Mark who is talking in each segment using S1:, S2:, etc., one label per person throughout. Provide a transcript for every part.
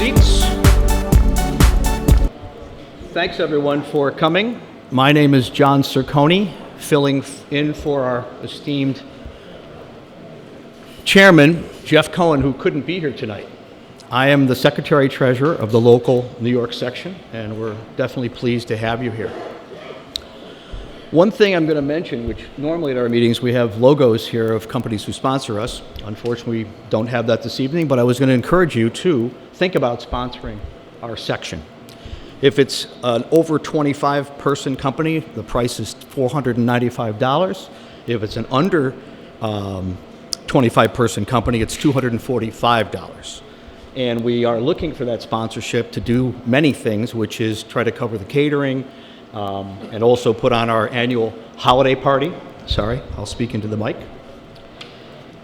S1: seats. Thanks everyone for coming. My name is John Cerconi, filling in for our esteemed chairman, Jeff Cohen, who couldn't be here tonight. I am the Secretary-Treasurer of the local New York section, and we're definitely pleased to have you here. One thing I'm going to mention, which normally at our meetings we have logos here of companies who sponsor us. Unfortunately, we don't have that this evening, but I was going to encourage you to think about sponsoring our section. If it's an over 25-person company, the price is $495. If it's an under 25-person company, it's $245. And we are looking for that sponsorship to do many things, which is try to cover the catering, and also put on our annual holiday party. Sorry, I'll speak into the mic.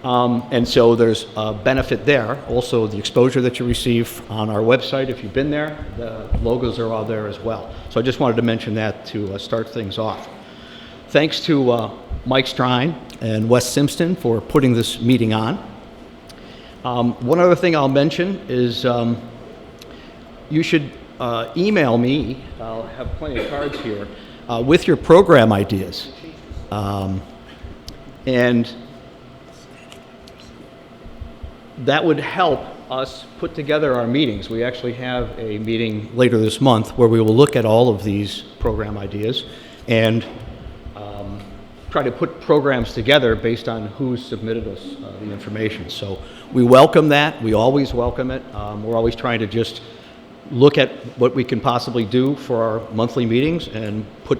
S1: And so there's a benefit there. Also, the exposure that you receive on our website, if you've been there, the logos are all there as well. So I just wanted to mention that to start things off. Thanks to Mike Strine and Wes Simpson for putting this meeting on. One other thing I'll mention is you should email me. I'll have plenty of cards here with your program ideas. And that would help us put together our meetings. We actually have a meeting later this month where we will look at all of these program ideas and try to put programs together based on who submitted us the information. So we welcome that. We always welcome it. We're always trying to just look at what we can possibly do for our monthly meetings and put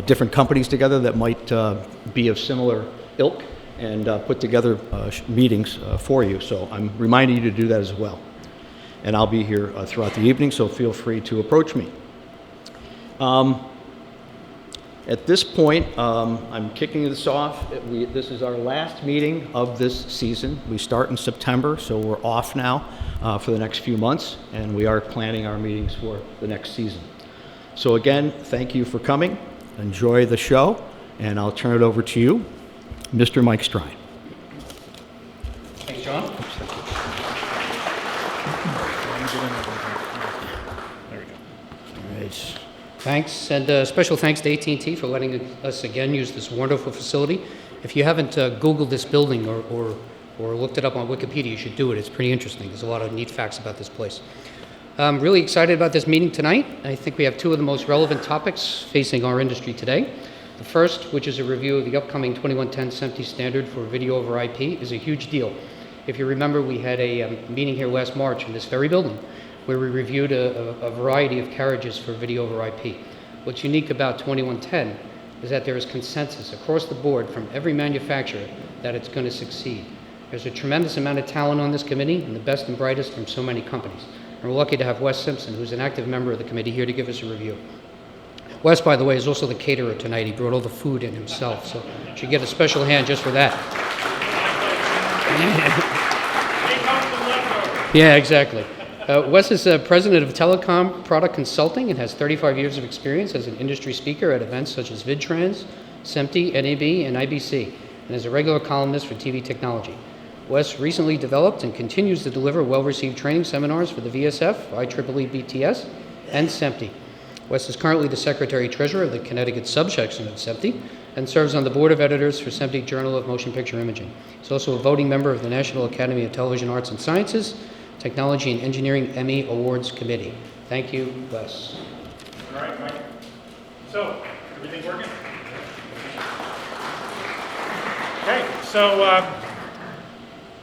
S1: different companies together that might be of similar ilk and put together meetings for you. So I'm reminding you to do that as well. And I'll be here throughout the evening, so feel free to approach me. At this point, I'm kicking this off. This is our last meeting of this season. We start in September, so we're off now for the next few months, and we are planning our meetings for the next season. So again, thank you for coming. Enjoy the show, and I'll turn it over to you, Mr. Mike Strine.
S2: Thanks, John.
S1: Oops, thank you.
S2: There we go.
S1: All right.
S2: Thanks, and special thanks to AT&T for letting us again use this wonderful facility. If you haven't Googled this building or looked it up on Wikipedia, you should do it. It's pretty interesting. There's a lot of neat facts about this place. I'm really excited about this meeting tonight. I think we have two of the most relevant topics facing our industry today. The first, which is a review of the upcoming 2110 SMPTE standard for video over IP, is a huge deal. If you remember, we had a meeting here last March in this very building where we reviewed a variety of carriages for video over IP. What's unique about 2110 is that there is consensus across the board from every manufacturer that it's going to succeed. There's a tremendous amount of talent on this committee, and the best and brightest from so many companies. And we're lucky to have Wes Simpson, who's an active member of the committee, here to give us a review. Wes, by the way, is also the caterer tonight. He brought all the food in himself, so you should get a special hand just for that. Yeah, exactly. Wes is president of Telecom Product Consulting and has 35 years of experience as an industry speaker at events such as VidTrans, SMPTE, NAB, and IBC, and is a regular columnist for TV Technology. Wes recently developed and continues to deliver well-received training seminars for the VSF, IEEE BTS, and SMPTE. Wes is currently the Secretary-Treasurer of the Connecticut subsection of SMPTE and serves on the Board of Editors for SMPTE Journal of Motion Picture Imaging. He's also a voting member of the National Academy of Television Arts and Sciences, Technology and Engineering Emmy Awards Committee. Thank you, Wes.
S3: All right, Mike. So, everything working? Okay, so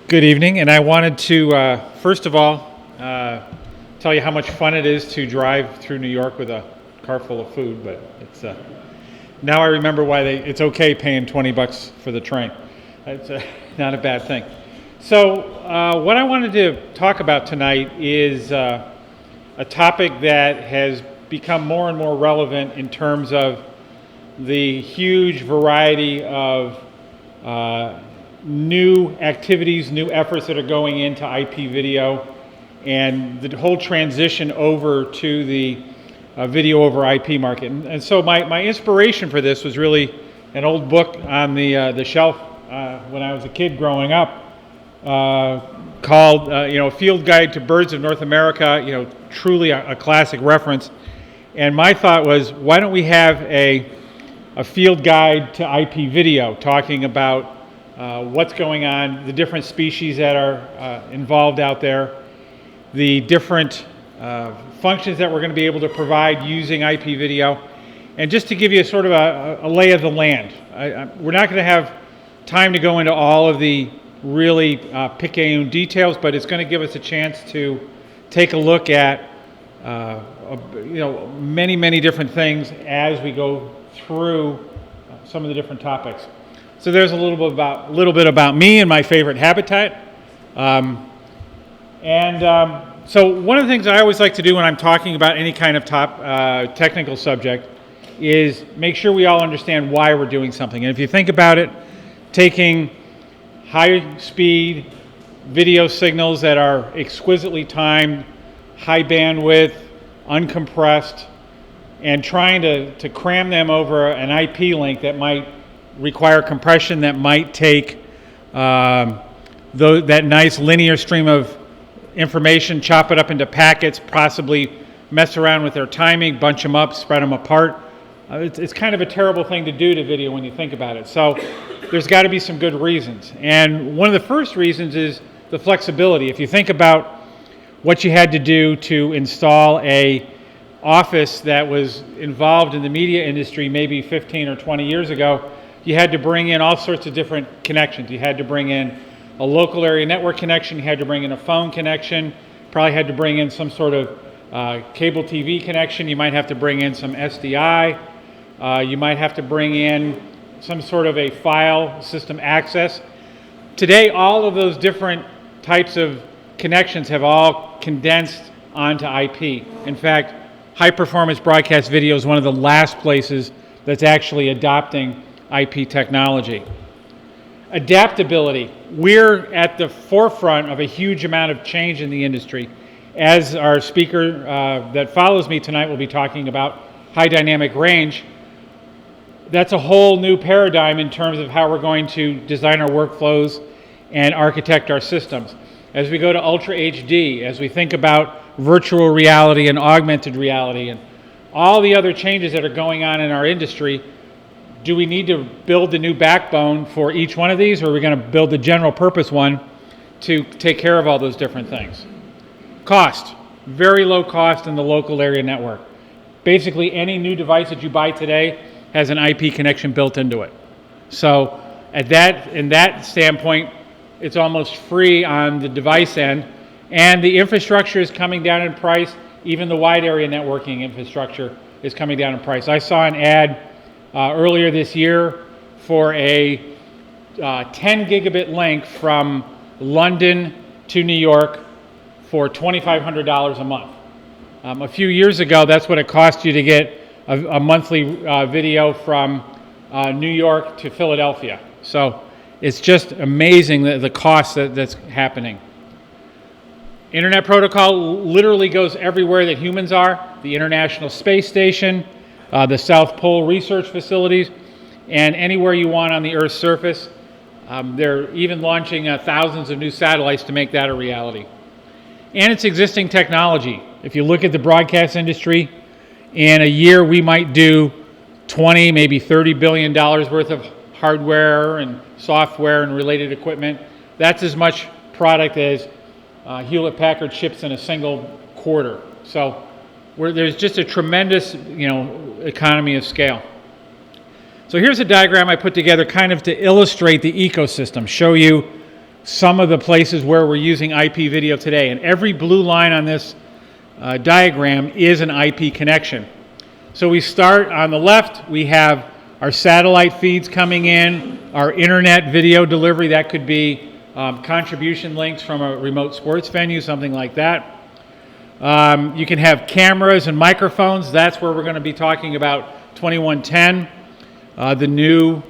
S3: good evening, and I wanted to, first of all, tell you how much fun it is to drive through New York with a car full of food, but it's, now I remember why it's okay paying $20 for the train. It's not a bad thing. So what I wanted to talk about tonight is a topic that has become more and more relevant in terms of the huge variety of new activities, new efforts that are going into IP video, and the whole transition over to the video over IP market. And so my inspiration for this was really an old book on the shelf when I was a kid growing up called, A Field Guide to Birds of North America, truly a classic reference. And my thought was, why don't we have a field guide to IP video, talking about what's going on, the different species that are involved out there, the different functions that we're going to be able to provide using IP video, and just to give you sort of a lay of the land. We're not going to have time to go into all of the really picayune details, but it's going to give us a chance to take a look at many different things as we go through some of the different topics. So there's a little bit about me and my favorite habitat. So one of the things I always like to do when I'm talking about any kind of technical subject is make sure we all understand why we're doing something. And if you think about it, taking high-speed video signals that are exquisitely timed, high bandwidth, uncompressed, and trying to cram them over an IP link that might require compression, that might take that nice linear stream of information, chop it up into packets, possibly mess around with their timing, bunch them up, spread them apart. It's kind of a terrible thing to do to video when you think about it. So there's got to be some good reasons. And one of the first reasons is the flexibility. If you think about what you had to do to install a office that was involved in the media industry maybe 15 or 20 years ago, you had to bring in all sorts of different connections. You had to bring in a local area network connection, you had to bring in a phone connection, probably had to bring in some sort of cable TV connection, you might have to bring in some SDI, you might have to bring in some sort of a file system access. Today, all of those different types of connections have all condensed onto IP. In fact, high performance broadcast video is one of the last places that's actually adopting IP technology. Adaptability. We're at the forefront of a huge amount of change in the industry. As our speaker that follows me tonight will be talking about high dynamic range, that's a whole new paradigm in terms of how we're going to design our workflows and architect our systems. As we go to Ultra HD, as we think about virtual reality and augmented reality and all the other changes that are going on in our industry, do we need to build a new backbone for each one of these, or are we going to build a general purpose one to take care of all those different things? Cost. Very low cost in the local area network. Basically, any new device that you buy today has an IP connection built into it. So in that standpoint, it's almost free on the device end, and the infrastructure is coming down in price. Even the wide area networking infrastructure is coming down in price. I saw an ad earlier this year for a 10 gigabit link from London to New York for $2,500 a month. A few years ago, that's what it cost you to get a monthly video from New York to Philadelphia. So it's just amazing the cost that's happening. Internet protocol literally goes everywhere that humans are. The International Space Station, the South Pole research facilities, and anywhere you want on the Earth's surface. They're even launching thousands of new satellites to make that a reality. And it's existing technology. If you look at the broadcast industry, in a year we might do 20, maybe $30 billion worth of hardware and software and related equipment. That's as much product as Hewlett-Packard ships in a single quarter. So there's just a tremendous, economy of scale. So here's a diagram I put together kind of to illustrate the ecosystem, show you some of the places where we're using IP video today. And every blue line on this diagram is an IP connection. So we start on the left, we have our satellite feeds coming in, our internet video delivery, that could be contribution links from a remote sports venue, something like that. You can have cameras and microphones. That's where we're going to be talking about 2110, the new,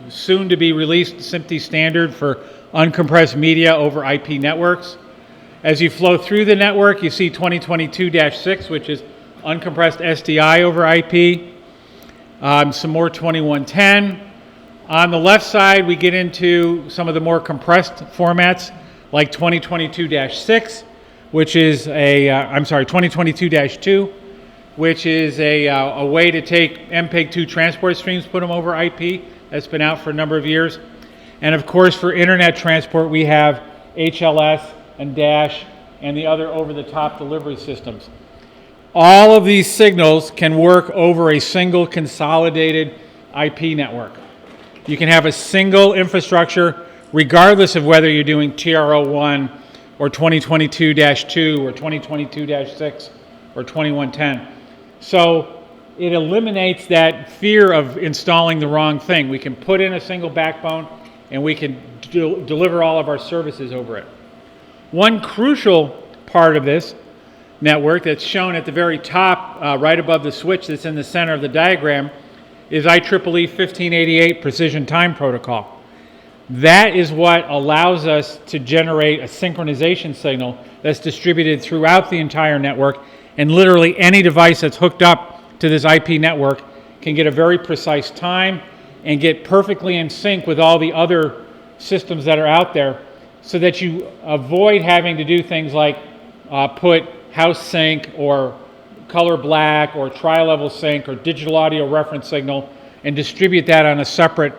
S3: soon-to-be released SMPTE standard for uncompressed media over IP networks. As you flow through the network, you see 2022-6, which is uncompressed SDI over IP. Some more 2110. On the left side, we get into some of the more compressed formats, like 2022-6, which is I'm sorry, 2022-2, which is a way to take MPEG-2 transport streams, put them over IP. That's been out for a number of years. And of course, for internet transport, we have HLS and DASH and the other over-the-top delivery systems. All of these signals can work over a single consolidated IP network. You can have a single infrastructure regardless of whether you're doing TR01 or 2022-2 or 2022-6 or 2110. So it eliminates that fear of installing the wrong thing. We can put in a single backbone and we can deliver all of our services over it. One crucial part of this network that's shown at the very top, right above the switch that's in the center of the diagram, is IEEE 1588 Precision Time Protocol. That is what allows us to generate a synchronization signal that's distributed throughout the entire network, and literally any device that's hooked up to this IP network can get a very precise time and get perfectly in sync with all the other systems that are out there, so that you avoid having to do things like put house sync or color black or tri-level sync or digital audio reference signal and distribute that on a separate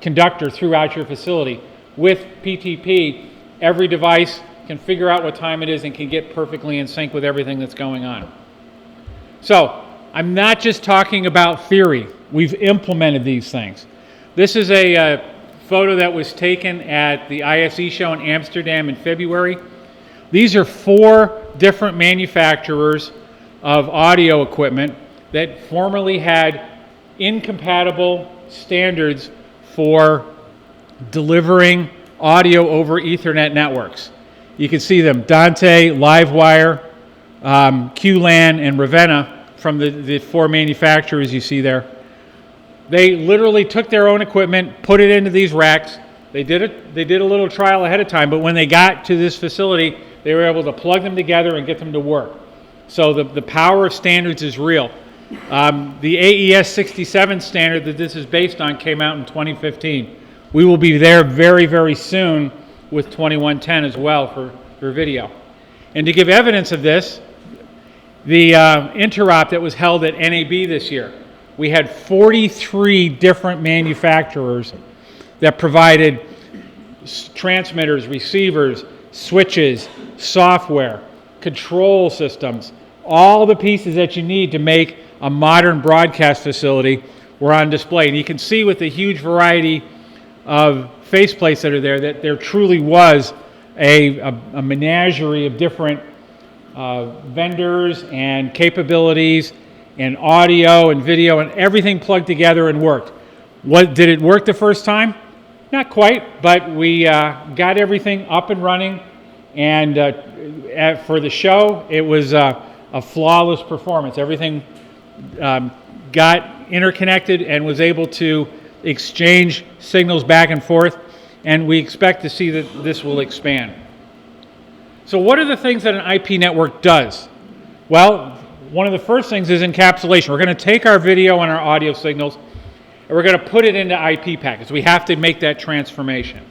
S3: conductor throughout your facility. With PTP, every device can figure out what time it is and can get perfectly in sync with everything that's going on. So I'm not just talking about theory. We've implemented these things. This is a photo that was taken at the ISE show in Amsterdam in February. These are 4 different manufacturers of audio equipment that formerly had incompatible standards for delivering audio over Ethernet networks. You can see them: Dante, Livewire, QLAN, and Ravenna, from the 4 manufacturers you see there. They literally took their own equipment, put it into these racks. They did a little trial ahead of time, but when they got to this facility, they were able to plug them together and get them to work. So the power of standards is real. The AES 67 standard that this is based on came out in 2015. We will be there very, very soon with 2110 as well for video. And to give evidence of this, the interop that was held at NAB this year, we had 43 different manufacturers that provided transmitters, receivers, switches, software, control systems. All the pieces that you need to make a modern broadcast facility were on display. And you can see with the huge variety of faceplates that are there that there truly was a menagerie of different vendors and capabilities and audio and video, and everything plugged together and worked. Did it work the first time? Not quite, but we got everything up and running, and for the show, it was a flawless performance. Everything got interconnected and was able to exchange signals back and forth, and we expect to see that this will expand. So what are the things that an IP network does? Well, one of the first things is encapsulation. We're going to take our video and our audio signals and we're going to put it into IP packets. We have to make that transformation.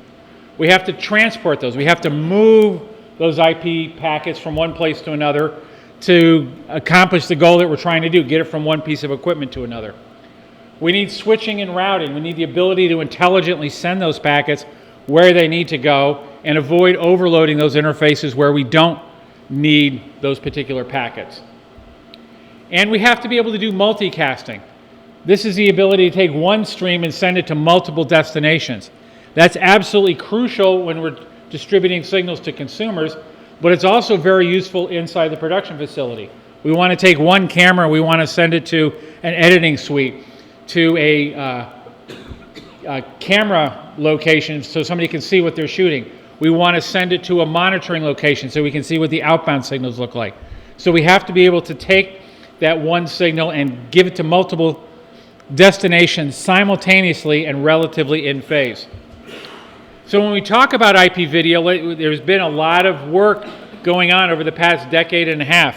S3: We have to transport those. We have to move those IP packets from one place to another to accomplish the goal that we're trying to do, get it from one piece of equipment to another. We need switching and routing. We need the ability to intelligently send those packets where they need to go and avoid overloading those interfaces where we don't need those particular packets. And we have to be able to do multicasting. This is the ability to take one stream and send it to multiple destinations. That's absolutely crucial when we're distributing signals to consumers, but it's also very useful inside the production facility. We want to take one camera, we want to send it to an editing suite, to a camera location so somebody can see what they're shooting. We want to send it to a monitoring location so we can see what the outbound signals look like. So we have to be able to take that one signal and give it to multiple destinations simultaneously and relatively in phase. So when we talk about IP video, there's been a lot of work going on over the past decade and a half.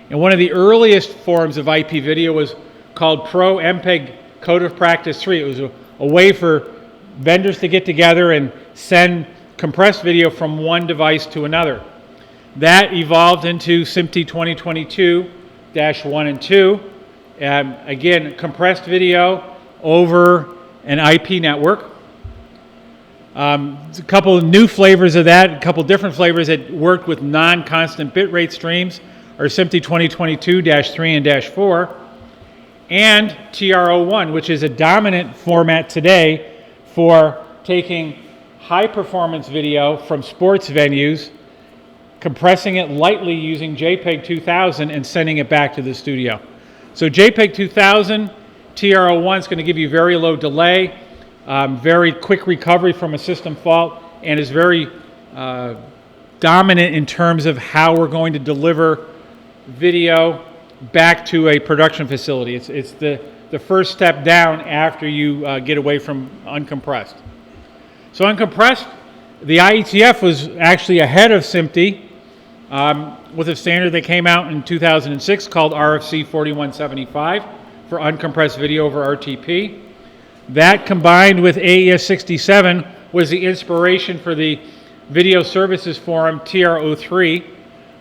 S3: And one of the earliest forms of IP video was called Pro MPEG Code of Practice 3. It was a way for vendors to get together and send compressed video from one device to another. That evolved into SMPTE 2022-1 and 2. Again, compressed video over an IP network. A couple of new flavors of that, a couple different flavors that worked with non-constant bitrate streams are SMPTE 2022-3 and -4, and TR01, which is a dominant format today for taking high-performance video from sports venues, compressing it lightly using JPEG 2000 and sending it back to the studio. So JPEG 2000, TR01 is going to give you very low delay, very quick recovery from a system fault, and is very dominant in terms of how we're going to deliver video back to a production facility. It's the first step down after you get away from uncompressed. So uncompressed, the IETF was actually ahead of SMPTE with a standard that came out in 2006 called RFC 4175 for uncompressed video over RTP. That combined with AES 67 was the inspiration for the Video Services Forum TR03,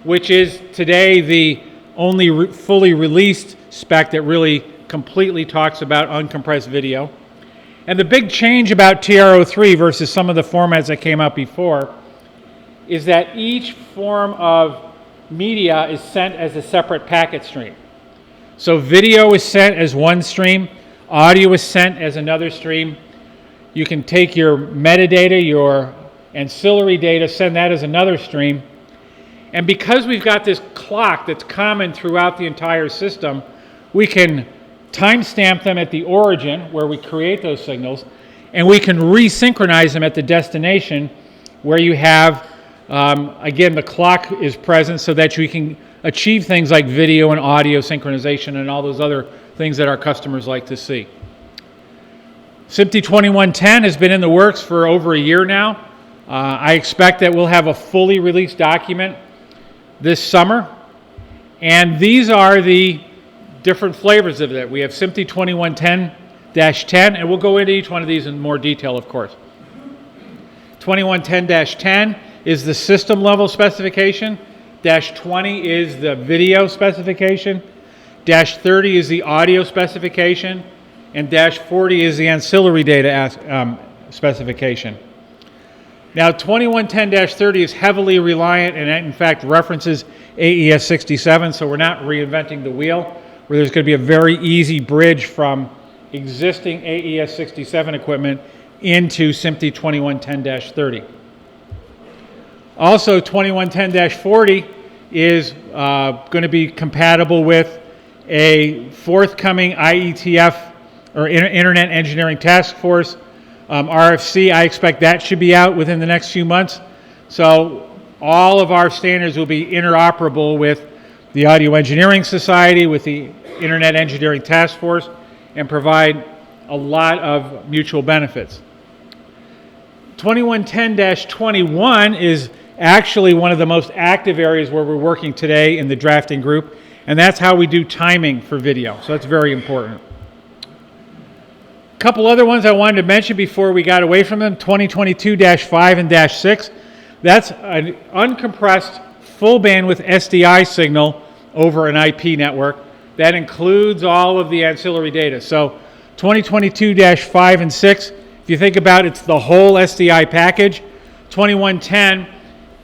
S3: which is today the only fully released spec that really completely talks about uncompressed video. And the big change about TR03 versus some of the formats that came out before is that each form of media is sent as a separate packet stream. So video is sent as one stream, audio is sent as another stream. You can take your metadata, your ancillary data, send that as another stream. And because we've got this clock that's common throughout the entire system, we can timestamp them at the origin where we create those signals, and we can resynchronize them at the destination where you have, again, the clock is present so that you can achieve things like video and audio synchronization and all those other things that our customers like to see. SMPTE 2110 has been in the works for over a year now. I expect that we'll have a fully released document this summer, and these are the different flavors of that. We have SMPTE 2110-10, and we'll go into each one of these in more detail, of course. 2110-10 is the system level specification, -20 is the video specification, -30 is the audio specification, and -40 is the ancillary data specification. Now, 2110-30 is heavily reliant and in fact references AES 67, so we're not reinventing the wheel, where there's going to be a very easy bridge from existing AES 67 equipment into SMPTE 2110-30. Also, 2110-40 is going to be compatible with a forthcoming IETF, or Internet Engineering Task Force, RFC. I expect that should be out within the next few months. So all of our standards will be interoperable with the Audio Engineering Society, with the Internet Engineering Task Force, and provide a lot of mutual benefits. 2110-21 is actually one of the most active areas where we're working today in the drafting group, and that's how we do timing for video. So that's very important. A couple other ones I wanted to mention before we got away from them. 2022-5 and -6. That's an uncompressed full bandwidth SDI signal over an IP network. That includes all of the ancillary data. So 2022-5 and 6, if you think about it, it's the whole SDI package. 2110,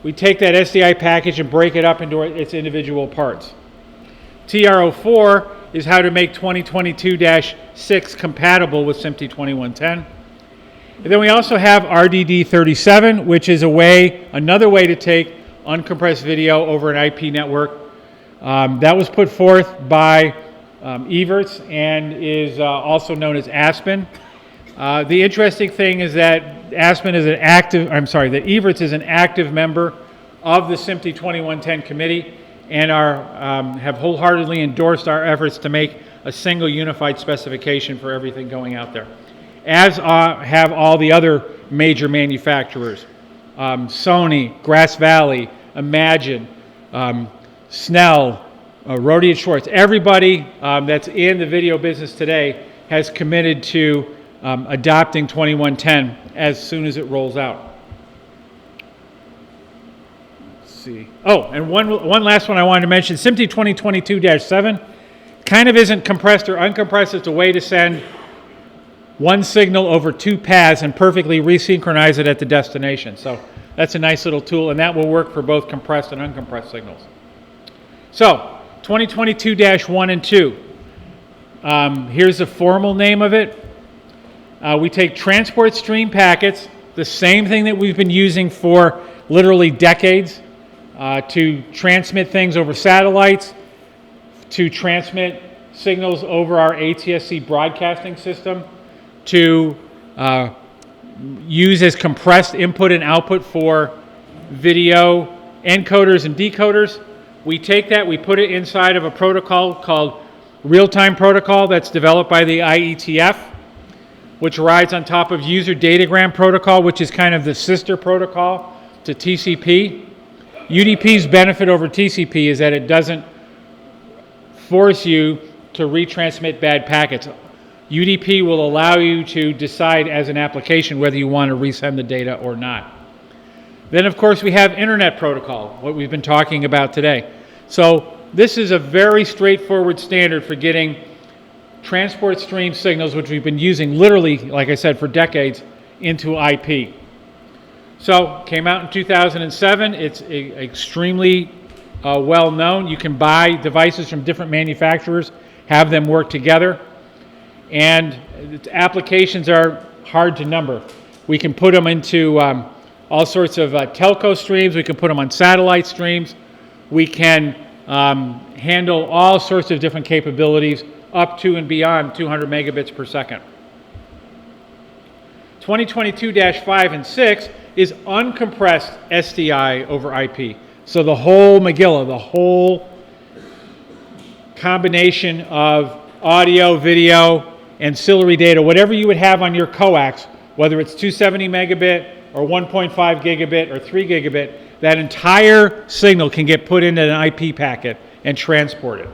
S3: we take that SDI package and break it up into its individual parts. TR04 is how to make 2022-6 compatible with SMPTE 2110. And then we also have RDD37, which is another way to take uncompressed video over an IP network. That was put forth by Evertz and is also known as Aspen. The interesting thing is that Evertz is an active member of the SMPTE 2110 committee and have wholeheartedly endorsed our efforts to make a single unified specification for everything going out there, as have all the other major manufacturers. Sony, Grass Valley, Imagine, Snell, Rohde & Schwarz, everybody that's in the video business today has committed to adopting 2110 as soon as it rolls out. see. Oh, and one last one I wanted to mention. SMPTE 2022-7 kind of isn't compressed or uncompressed. It's a way to send one signal over two paths and perfectly resynchronize it at the destination. So that's a nice little tool, and that will work for both compressed and uncompressed signals. So 2022-1 and 2. Here's the formal name of it. We take transport stream packets, the same thing that we've been using for literally decades, to transmit things over satellites, to transmit signals over our ATSC broadcasting system, to use as compressed input and output for video encoders and decoders. We take that, we put it inside of a protocol called real-time protocol that's developed by the IETF, which rides on top of user datagram protocol, which is kind of the sister protocol to TCP. UDP's benefit over TCP is that it doesn't force you to retransmit bad packets. UDP will allow you to decide as an application whether you want to resend the data or not. Then, of course, we have Internet Protocol, what we've been talking about today. So this is a very straightforward standard for getting transport stream signals, which we've been using literally, like I said, for decades, into IP. So came out in 2007. It's extremely well known. You can buy devices from different manufacturers, have them work together, and its applications are hard to number. We can put them into all sorts of telco streams. We can put them on satellite streams. We can handle all sorts of different capabilities up to and beyond 200 megabits per second. 2022-5 and 6 is uncompressed SDI over IP. So the whole Megillah, the whole combination of audio, video, ancillary data, whatever you would have on your coax, whether it's 270 megabit or 1.5 gigabit or 3 gigabit, that entire signal can get put into an IP packet and transported.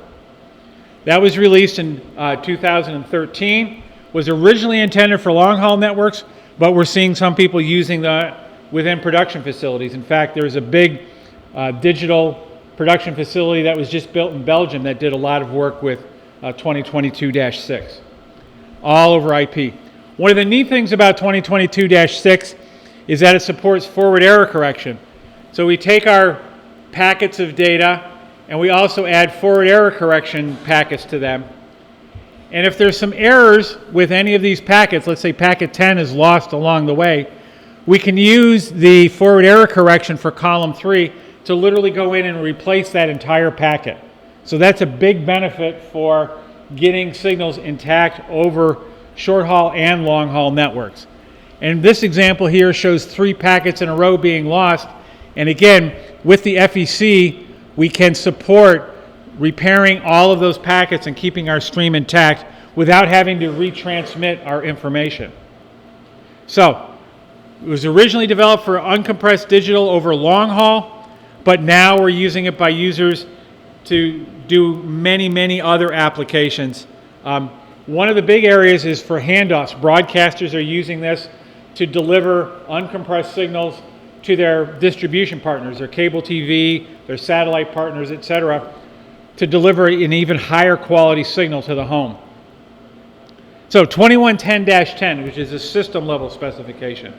S3: That was released in 2013, was originally intended for long-haul networks, but we're seeing some people using that within production facilities. In fact, there's a big digital production facility that was just built in Belgium that did a lot of work with 2022-6, all over IP. One of the neat things about 2022-6 is that it supports forward error correction. So we take our packets of data and we also add forward error correction packets to them. And if there's some errors with any of these packets, let's say packet 10 is lost along the way, we can use the forward error correction for column 3 to literally go in and replace that entire packet. So that's a big benefit for getting signals intact over short haul and long haul networks. And this example here shows 3 packets in a row being lost. And again, with the FEC, we can support repairing all of those packets and keeping our stream intact without having to retransmit our information. So, it was originally developed for uncompressed digital over long haul, but now we're using it by users to do many, many other applications. One of the big areas is for handoffs. Broadcasters are using this to deliver uncompressed signals to their distribution partners, their cable TV, their satellite partners, etc., to deliver an even higher quality signal to the home. So 2110-10, which is a system level specification.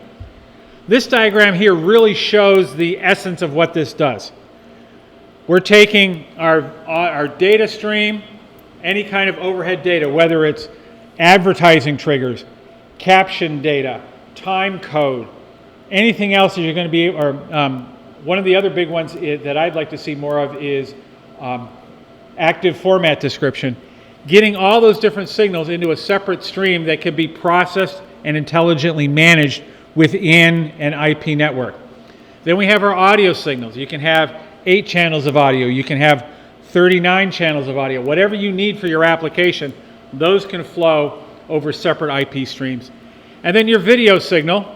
S3: This diagram here really shows the essence of what this does. We're taking our data stream, any kind of overhead data, whether it's advertising triggers, caption data, time code, anything else that you're going to be, or one of the other big ones that I'd like to see more of is active format description. Getting all those different signals into a separate stream that can be processed and intelligently managed within an IP network. Then we have our audio signals. You can have 8 channels of audio. You can have 39 channels of audio. Whatever you need for your application, those can flow over separate IP streams. And then your video signal,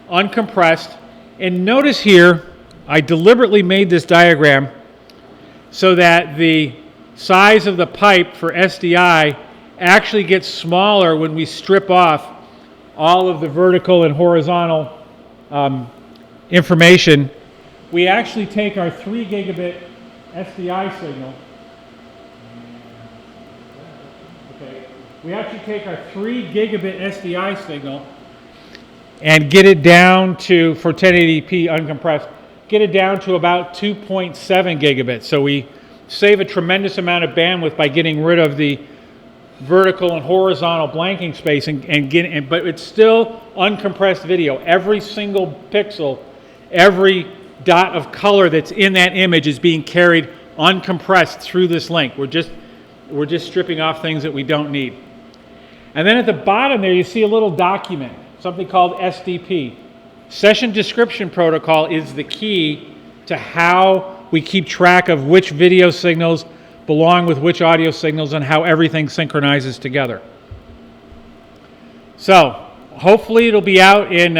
S3: uncompressed. And notice here, I deliberately made this diagram so that the size of the pipe for SDI actually gets smaller when we strip off all of the vertical and horizontal information we actually take our 3 gigabit SDI signal. Okay, we actually take our 3 gigabit SDI signal and get it down to, for 1080p uncompressed, get it down to about 2.7 gigabits. So we save a tremendous amount of bandwidth by getting rid of the vertical and horizontal blanking space, but it's still uncompressed video. Every single pixel, every dot of color that's in that image is being carried uncompressed through this link. We're just stripping off things that we don't need. And then at the bottom there you see a little document, something called SDP. Session Description Protocol is the key to how we keep track of which video signals belong with which audio signals and how everything synchronizes together. So hopefully it'll be out in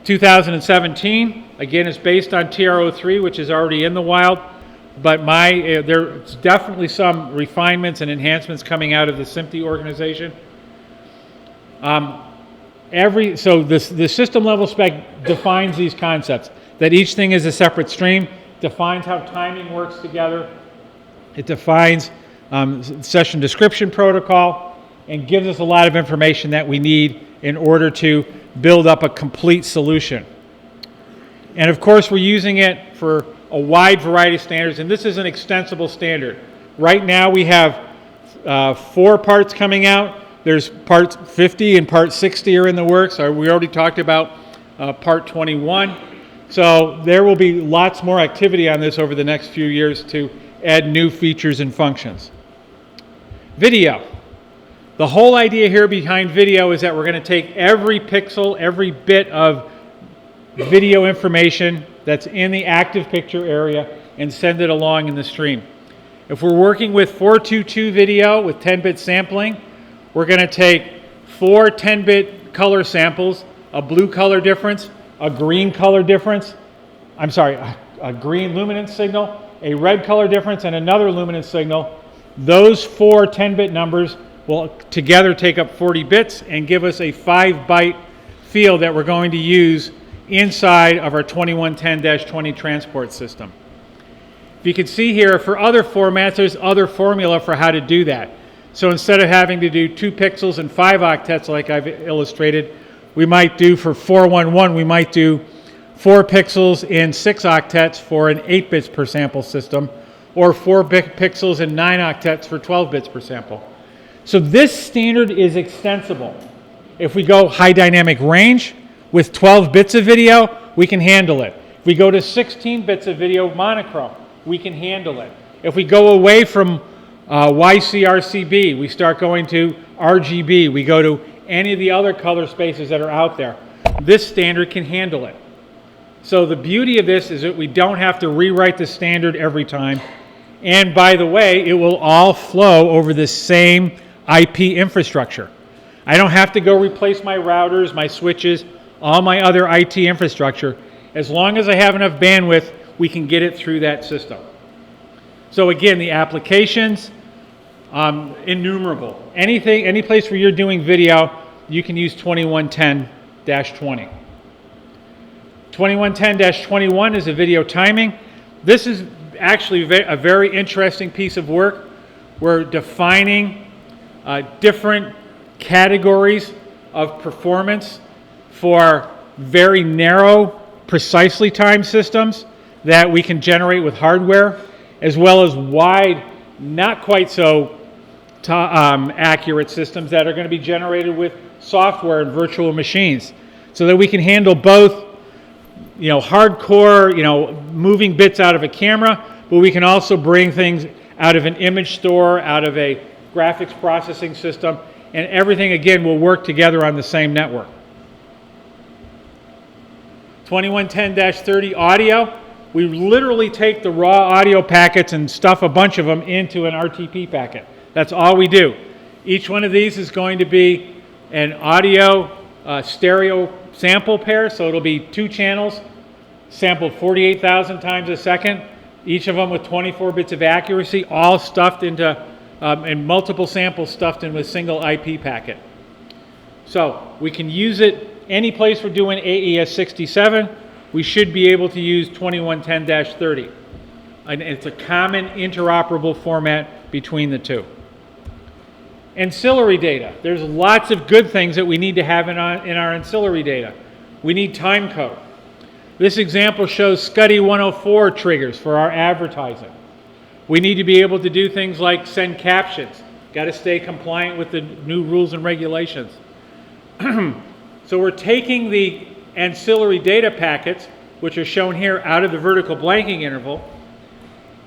S3: 2017. Again, it's based on TR-03, which is already in the wild, but there's definitely some refinements and enhancements coming out of the SMPTE organization. The system level spec defines these concepts, that each thing is a separate stream, defines how timing works together. It defines session description protocol and gives us a lot of information that we need in order to build up a complete solution. And of course, we're using it for a wide variety of standards, and this is an extensible standard. Right now we have 4 parts coming out. There's part 50 and part 60 are in the works. We already talked about part 21. So there will be lots more activity on this over the next few years to add new features and functions. Video. The whole idea here behind video is that we're going to take every pixel, every bit of video information that's in the active picture area and send it along in the stream. If we're working with 422 video with 10-bit sampling, we're going to take 4 10-bit color samples, a blue color difference, a green color difference, a green luminance signal, a red color difference, and another luminance signal. Those 4 10-bit numbers will together take up 40 bits and give us a 5-byte field that we're going to use inside of our 2110-20 transport system. If you can see here, for other formats, there's other formula for how to do that. So instead of having to do 2 pixels and 5 octets like I've illustrated, we might do for 411, we might do 4 pixels in 6 octets for an 8 bits per sample system, or 4 pixels in 9 octets for 12 bits per sample. So this standard is extensible. If we go high dynamic range with 12 bits of video, we can handle it. If we go to 16 bits of video monochrome, we can handle it. If we go away from YCRCB, we start going to RGB, we go to any of the other color spaces that are out there, this standard can handle it. So the beauty of this is that we don't have to rewrite the standard every time. And by the way, it will all flow over the same IP infrastructure. I don't have to go replace my routers, my switches, all my other IT infrastructure. As long as I have enough bandwidth, we can get it through that system. So again, the applications, innumerable. Any place where you're doing video, you can use 2110-20. 2110-21 is a video timing. This is actually a very interesting piece of work. We're defining different categories of performance for very narrow, precisely timed systems that we can generate with hardware, as well as wide, not quite so accurate systems that are going to be generated with software and virtual machines, so that we can handle both, hardcore, moving bits out of a camera, but we can also bring things out of an image store, out of a graphics processing system, and everything, again, will work together on the same network. 2110-30 audio, we literally take the raw audio packets and stuff a bunch of them into an RTP packet. That's all we do. Each one of these is going to be an audio stereo sample pair, so it'll be 2 channels sampled 48,000 times a second, each of them with 24 bits of accuracy, all stuffed into, and multiple samples stuffed in with a single IP packet. So we can use it any place we're doing AES 67, we should be able to use 2110-30. And it's a common interoperable format between the two. Ancillary data. There's lots of good things that we need to have in our ancillary data. We need time code. This example shows SCUDY 104 triggers for our advertising. We need to be able to do things like send captions. Got to stay compliant with the new rules and regulations. So we're taking the ancillary data packets, which are shown here out of the vertical blanking interval,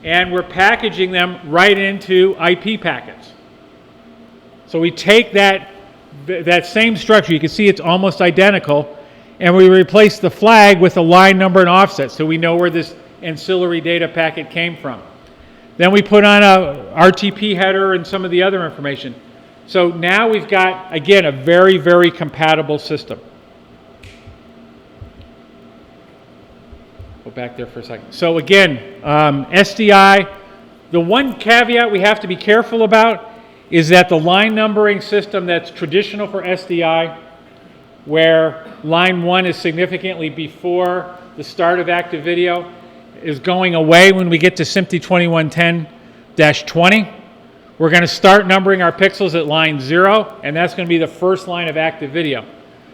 S3: and we're packaging them right into IP packets. So we take that same structure, you can see it's almost identical, and we replace the flag with a line number and offset so we know where this ancillary data packet came from. Then we put on a RTP header and some of the other information. So now we've got, again, a very, very compatible system. Go back there for a second. So again, SDI, the one caveat we have to be careful about is that the line numbering system that's traditional for SDI, where line 1 is significantly before the start of active video, is going away when we get to SMPTE-NY 2110-20. We're going to start numbering our pixels at line 0, and that's going to be the first line of active video.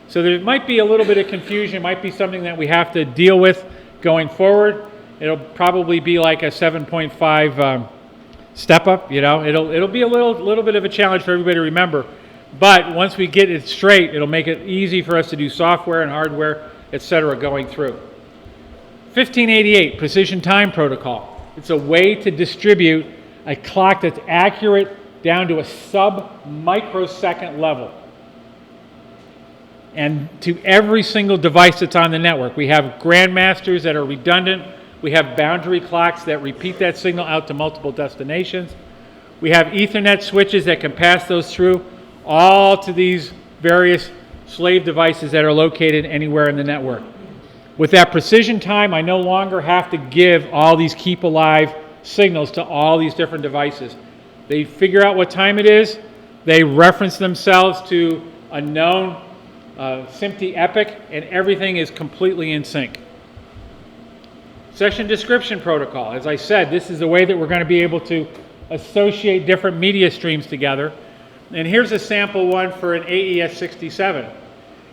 S3: So there might be a little bit of confusion, might be something that we have to deal with going forward. It'll probably be like a 7.5 step up, you know. It'll be a little bit of a challenge for everybody to remember. But once we get it straight, it'll make it easy for us to do software and hardware, etc. going through. 1588, Precision Time Protocol. It's a way to distribute a clock that's accurate down to a sub-microsecond level. And to every single device that's on the network. We have grandmasters that are redundant. We have boundary clocks that repeat that signal out to multiple destinations. We have Ethernet switches that can pass those through all to these various slave devices that are located anywhere in the network. With that precision time, I no longer have to give all these keep alive signals to all these different devices. They figure out what time it is, they reference themselves to a known SMPTE epoch, and everything is completely in sync. Session description protocol. As I said, this is the way that we're going to be able to associate different media streams together. And here's a sample one for an AES67.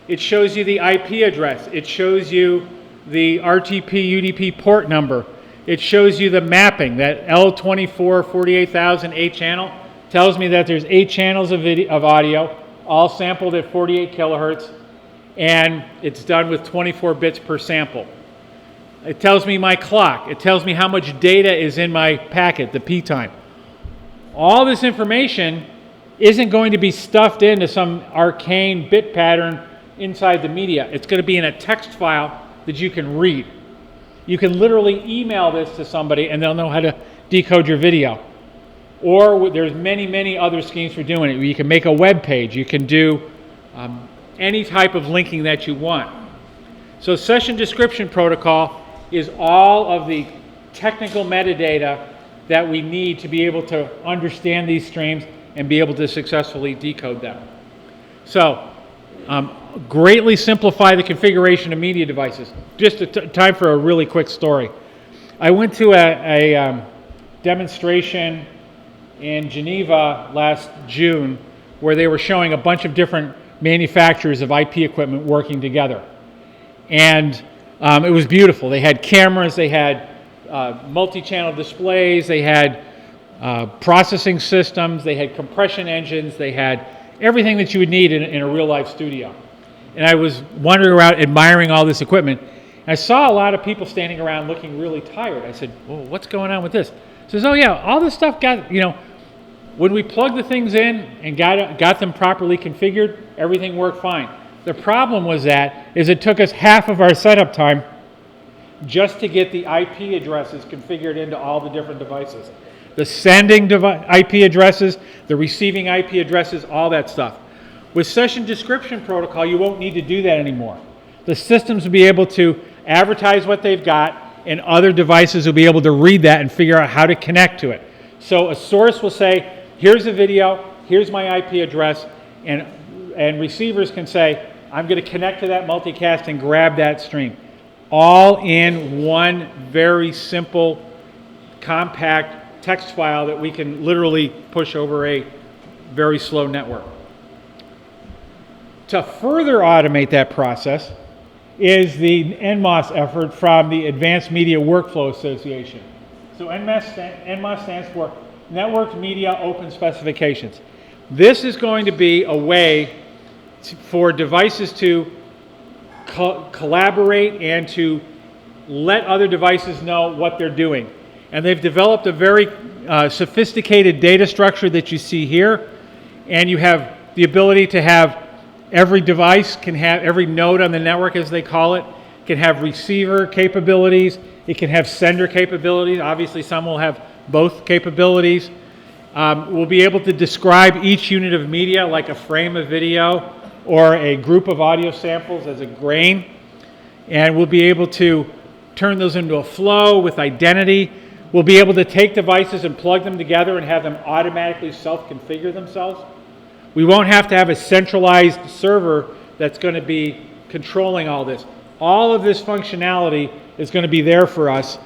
S3: It shows you the IP address. It shows you the RTP UDP port number. It shows you the mapping. That L24 48000 8 channel tells me that there's 8 channels of audio, all sampled at 48 kilohertz, and it's done with 24 bits per sample. It tells me my clock. It tells me how much data is in my packet, the P time. All this information isn't going to be stuffed into some arcane bit pattern inside the media. It's going to be in a text file that you can read. You can literally email this to somebody and they'll know how to decode your video. Or there's many, many other schemes for doing it. You can make a web page. You can do any type of linking that you want. So session description protocol is all of the technical metadata that we need to be able to understand these streams and be able to successfully decode them. So greatly simplify the configuration of media devices. Just time for a really quick story. I went to a demonstration in Geneva last June where they were showing a bunch of different manufacturers of IP equipment working together. And it was beautiful. They had cameras, they had multi-channel displays, they had processing systems, they had compression engines, they had everything that you would need in a real-life studio. And I was wandering around admiring all this equipment. And I saw a lot of people standing around looking really tired. I said, well, what's going on with this? He says, oh yeah, all this stuff got, you know, when we plugged the things in and got them properly configured, everything worked fine. The problem was that it took us half of our setup time just to get the IP addresses configured into all the different devices. The sending IP addresses, the receiving IP addresses, all that stuff. With session description protocol, you won't need to do that anymore. The systems will be able to advertise what they've got, and other devices will be able to read that and figure out how to connect to it. So a source will say, here's a video, here's my IP address, and receivers can say, I'm going to connect to that multicast and grab that stream. all in one very simple, compact text file that we can literally push over a very slow network. To further automate that process is the NMOS effort from the Advanced Media Workflow Association. So NMOS stands for Networked Media Open Specifications. This is going to be a way for devices to collaborate and to let other devices know what they're doing. And they've developed a very sophisticated data structure that you see here. And you have the ability to have every device can have, every node on the network as they call it, can have receiver capabilities. It can have sender capabilities. Obviously some will have both capabilities. We'll be able to describe each unit of media like a frame of video or a group of audio samples as a grain. And we'll be able to turn those into a flow with identity. We'll be able to take devices and plug them together and have them automatically self-configure themselves. We won't have to have a centralized server that's going to be controlling all this. All of this functionality is going to be there for us,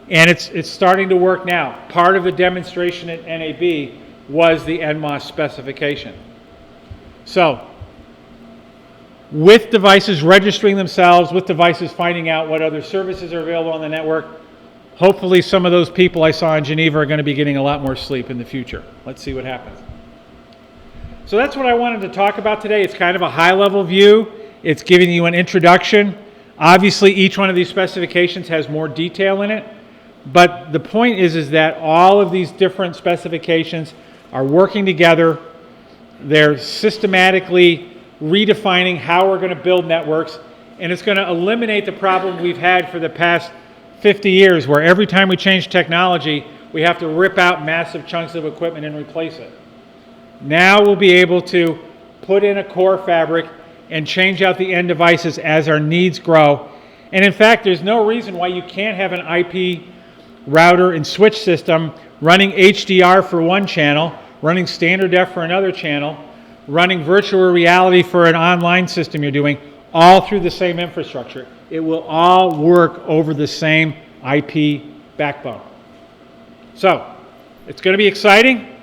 S3: and it's starting to work now. Part of the demonstration at NAB was the NMOS specification. So, with devices registering themselves, with devices finding out what other services are available on the network, hopefully some of those people I saw in Geneva are going to be getting a lot more sleep in the future. Let's see what happens. So that's what I wanted to talk about today. It's kind of a high-level view. It's giving you an introduction. Obviously, each one of these specifications has more detail in it, but the point is that all of these different specifications are working together. They're systematically redefining how we're going to build networks, and it's going to eliminate the problem we've had for the past 50 years, where every time we change technology, we have to rip out massive chunks of equipment and replace it. Now we'll be able to put in a core fabric and change out the end devices as our needs grow. And in fact, there's no reason why you can't have an IP router and switch system running HDR for one channel, running standard def for another channel, running virtual reality for an online system you're doing, all through the same infrastructure. It will all work over the same IP backbone. So, it's going to be exciting,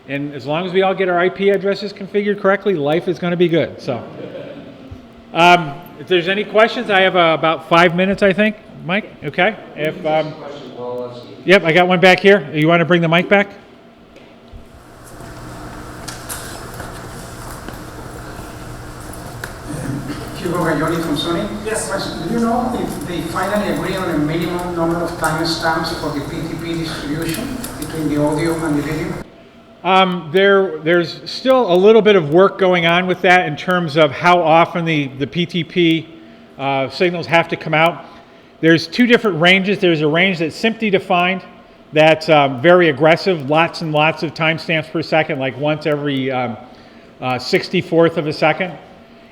S3: and as long as we all get our IP addresses configured correctly, life is going to be good. So, if there's any questions, I have about 5 minutes, I think. Mike, okay? If yep, I got one back here. You want to bring the mic back?
S4: Hugo Gaglioni from Sony. Yes. Do you know if they finally agree on a minimum number of timestamps for the PTP distribution between the audio and the video?
S3: There's still a little bit of work going on with that in terms of how often the PTP signals have to come out. There's two different ranges. There's a range that's SMPTE defined, that's very aggressive, lots and lots of timestamps per second, like once every 64th of a second.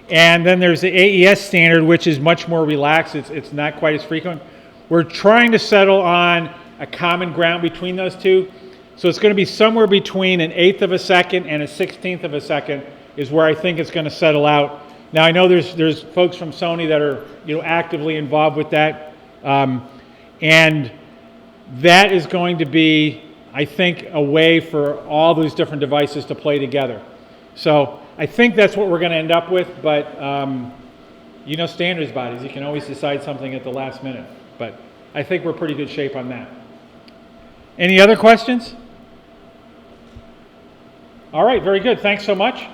S3: And then there's the AES standard, which is much more relaxed. It's not quite as frequent. We're trying to settle on a common ground between those two. So it's going to be somewhere between an 1/8 of a second and a 1/16 of a second is where I think it's going to settle out. Now I know there's folks from Sony that are actively involved with that, and that is going to be, I think, a way for all those different devices to play together. So I think that's what we're going to end up with, but standards bodies, you can always decide something at the last minute. But I think we're pretty good shape on that. Any other questions? All right, very good. Thanks so much.